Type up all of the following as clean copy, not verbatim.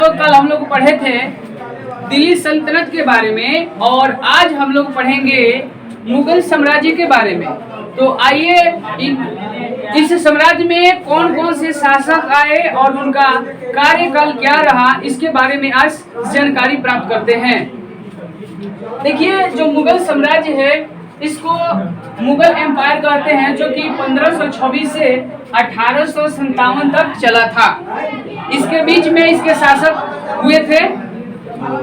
तो कल हम लोग पढ़े थे दिल्ली सल्तनत के बारे में और आज हम लोग पढ़ेंगे मुगल साम्राज्य के बारे में। तो आइए इस साम्राज्य में कौन कौन से शासक आए और उनका कार्यकाल क्या रहा इसके बारे में आज जानकारी प्राप्त करते हैं। देखिए, जो मुगल साम्राज्य है इसको मुगल एम्पायर कहते हैं, जो कि 1526 से 1857 तक चला था। इसके बीच में इसके शासक हुए थे।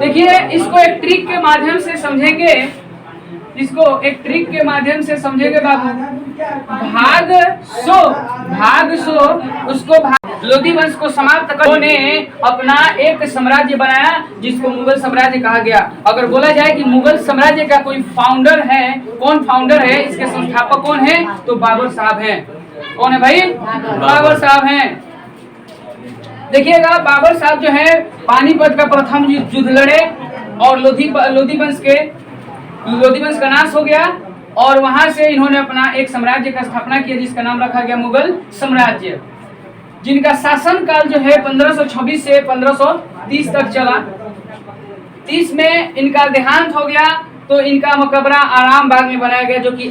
देखिए, इसको एक ट्रिक के माध्यम से समझेंगे, बाबू। भाग सो उसको लोधी वंश को समाप्त करने अपना एक साम्राज्य बनाया जिसको मुगल साम्राज्य कहा गया। अगर बोला जाए कि मुगल साम्राज्य का कोई फाउंडर है, कौन फाउंडर है, इसके संस्थापक कौन है, तो बाबर साहब हैं। कौन है भाई? बाबर साहब हैं। देखिएगा, बाबर साहब जो है पानीपत का प्रथम युद्ध लड़े और लोधी वंश का नाश हो गया और वहां से इन्होंने अपना एक साम्राज्य का स्थापना किया जिसका नाम रखा गया मुगल साम्राज्य, जिनका शासन काल जो है 1526 से 1530 तक चला। 30 में इनका देहांत हो गया तो इनका मकबरा आराम बाग में बनाया गया, जो कि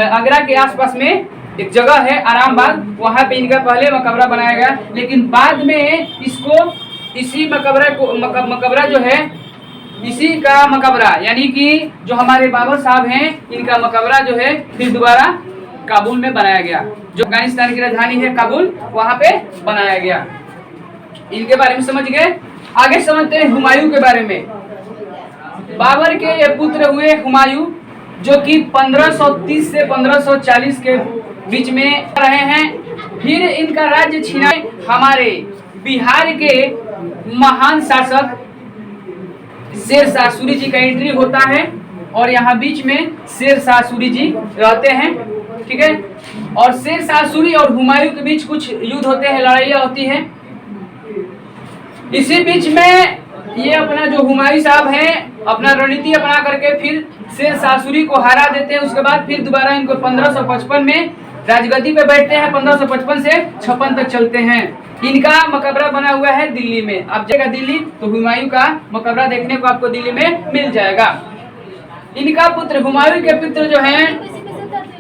आगरा के आसपास में एक जगह है आराम बाग, वहां पे इनका पहले मकबरा बनाया गया। लेकिन बाद में इसको इसी मकबरा जो है इसी का मकबरा, यानी कि जो हमारे बाबर साहब हैं इनका मकबरा जो है फिर दोबारा काबुल में बनाया गया, जो अफगानिस्तान की राजधानी है काबुल, वहां पे बनाया गया। इनके बारे में समझ गए। आगे समझते हैं हुमायूं के बारे में। बाबर के ये पुत्र हुए हुमायूं, जो कि 1530 से 1540 के बीच में रहे हैं। फिर इनका राज्य छीना हमारे बिहार के महान शासक शेरशाह सूरी जी का एंट्री होता है और यहाँ बीच में शेरशाह सूरी जी रहते हैं, ठीक है। और शेरशाह सूरी और हुमायूं के बीच कुछ युद्ध होते हैं, लड़ाइयाँ होती हैं। इसी बीच में ये अपना जो हुमायूं साहब हैं अपना रणनीति अपना करके फिर शेरशाह सूरी को हरा देते हैं। उसके बाद फिर दोबारा इनको 1555 में राजगद्दी पे बैठते हैं। 1555 से 56 तक चलते हैं। इनका मकबरा बना हुआ है दिल्ली में। आप जाएगा दिल्ली तो हुमायूं का मकबरा देखने को आपको दिल्ली में मिल जाएगा। इनका पुत्र हुमायूं के पुत्र जो हैं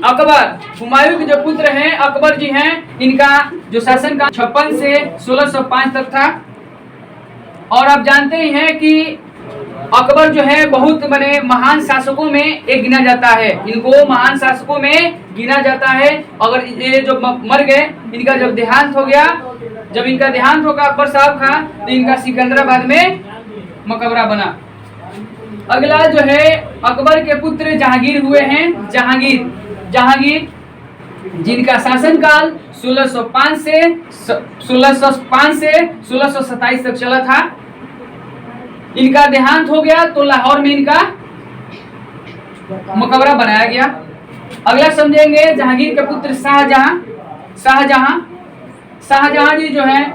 अकबर, हुमायूं के जो पुत्र हैं अकबर जी हैं, इनका जो शासन का 56 से 1605 तक था। और आप जानते ही हैं कि अकबर जो है बहुत बड़े महान शासकों में एक गिना जाता है। इनको महान शासकों में गिना जाता है। अगर ये जो मर गए, इनका जब देहांत हो गया, जब इनका देहांत होगा अकबर साहब का, तो इनका सिकंदराबाद में मकबरा बना। अगला जो है अकबर के पुत्र जहांगीर हुए हैं। जहांगीर जिनका शासनकाल 1605 से 1627 तक चला था। इनका देहांत हो गया तो लाहौर में इनका मकबरा बनाया गया। अगला समझेंगे जहांगीर के पुत्र शाहजहां जी जो हैं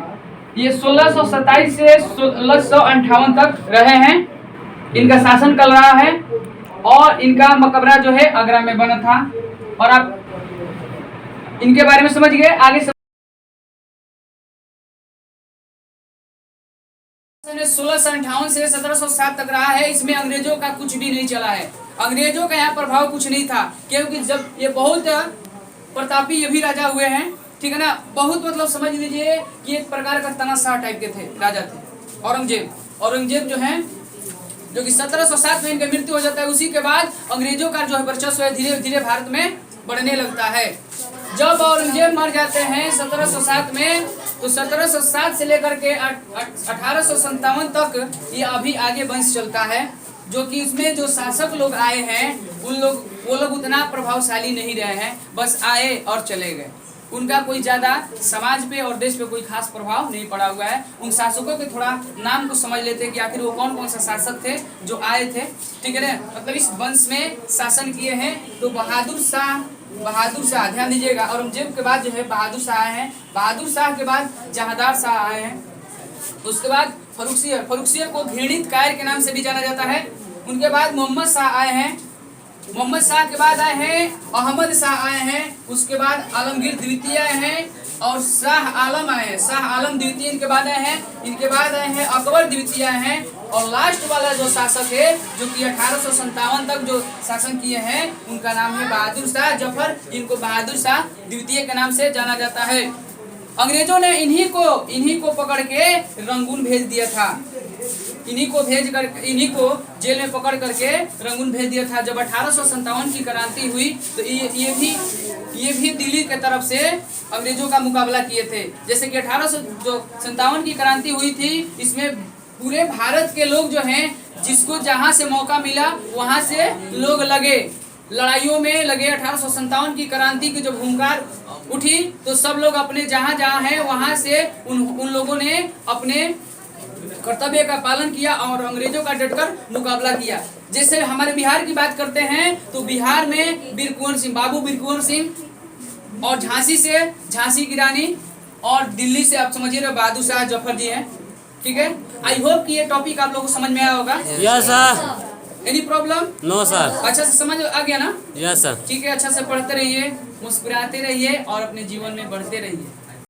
ये 1627 से 1658 तक रहे हैं। इनका शासन काल रहा है और इनका मकबरा जो है आगरा में बना था। और आप इनके बारे में समझ गए। आगे 1658 से 1707 तक रहा है। इसमें अंग्रेजों का कुछ भी नहीं चला है। अंग्रेजों का यहाँ प्रभाव कुछ नहीं था, क्योंकि जब ये बहुत प्रतापी ये भी राजा हुए हैं, ठीक है ना। बहुत मतलब समझ लीजिए कि एक प्रकार का तानाशाह टाइप के थे, राजा थे। औरंगजेब जो हैं, जो कि 1707 में इनकी मृत्यु हो जाता है। उसी के बाद अंग्रेजों का जो है वर्चस्व है धीरे धीरे भारत में बढ़ने लगता है। जब औरंगजेब मर जाते हैं 1707 में, तो 1707 से लेकर के 1857 तक ये अभी आगे वंश चलता है, जो कि इसमें जो शासक लोग आए हैं वो लोग उतना प्रभावशाली नहीं रहे हैं, बस आए और चले गए। उनका कोई ज्यादा समाज पे और देश पे कोई खास प्रभाव नहीं पड़ा हुआ है। उन शासकों के थोड़ा नाम को समझ लेते हैं कि आखिर वो कौन कौन सा शासक थे जो आए थे, ठीक है ना। मतलब इस वंश में शासन किए हैं तो बहादुर शाह ध्यान दीजिएगा। औरंगजेब के बाद जो है बहादुर शाह आए हैं। बहादुर शाह के बाद जहांदार शाह आए हैं। उसके बाद फर्रुखसियर को घृणित कायर के नाम से भी जाना जाता है। उनके बाद मोहम्मद शाह आए हैं। मोहम्मद शाह के बाद आए हैं अहमद शाह आए हैं। उसके बाद आलमगीर द्वितीय आए हैं। और शाह आलम आए हैं, शाह आलम द्वितीय इनके बाद आए हैं, इनके बाद आए हैं अकबर द्वितीय आए हैं, और लास्ट वाला जो शासक है जो कि 1857 तक जो शासन किए हैं उनका नाम है बहादुर शाह जफर, इनको बहादुर शाह द्वितीय के नाम से जाना जाता है। अंग्रेजों ने इन्हीं को पकड़ के रंगून भेज दिया था, इन्हीं को जेल में पकड़ करके रंगून भेज दिया था। जब 1857 की क्रांति हुई तो ये भी दिल्ली के तरफ से अंग्रेजों का मुकाबला किए थे। जैसे कि 1857 की क्रांति हुई थी, इसमें पूरे भारत के लोग जो हैं जिसको जहां से मौका मिला वहां से लोग लगे, लड़ाइयों में लगे। 1857 की क्रांति की जब हुंकार उठी तो सब लोग अपने जहां जहां हैं वहां से उन लोगों ने अपने कर्तव्य का पालन किया और अंग्रेजों का डटकर मुकाबला किया। जैसे हमारे बिहार की बात करते हैं तो बिहार में वीर कुंवर सिंह, बाबू वीर कुंवर सिंह, और झांसी से झांसी की रानी, और दिल्ली से आप समझिए ना बहादुर शाह जफर जी हैं। ठीक है, आई होप कि ये टॉपिक आप लोगों को समझ में आया होगा। Yes sir. Any problem? No sir. अच्छा से समझ आ गया ना? Yes sir. ठीक है, अच्छा से पढ़ते रहिए, मुस्कुराते रहिए और अपने जीवन में बढ़ते रहिए।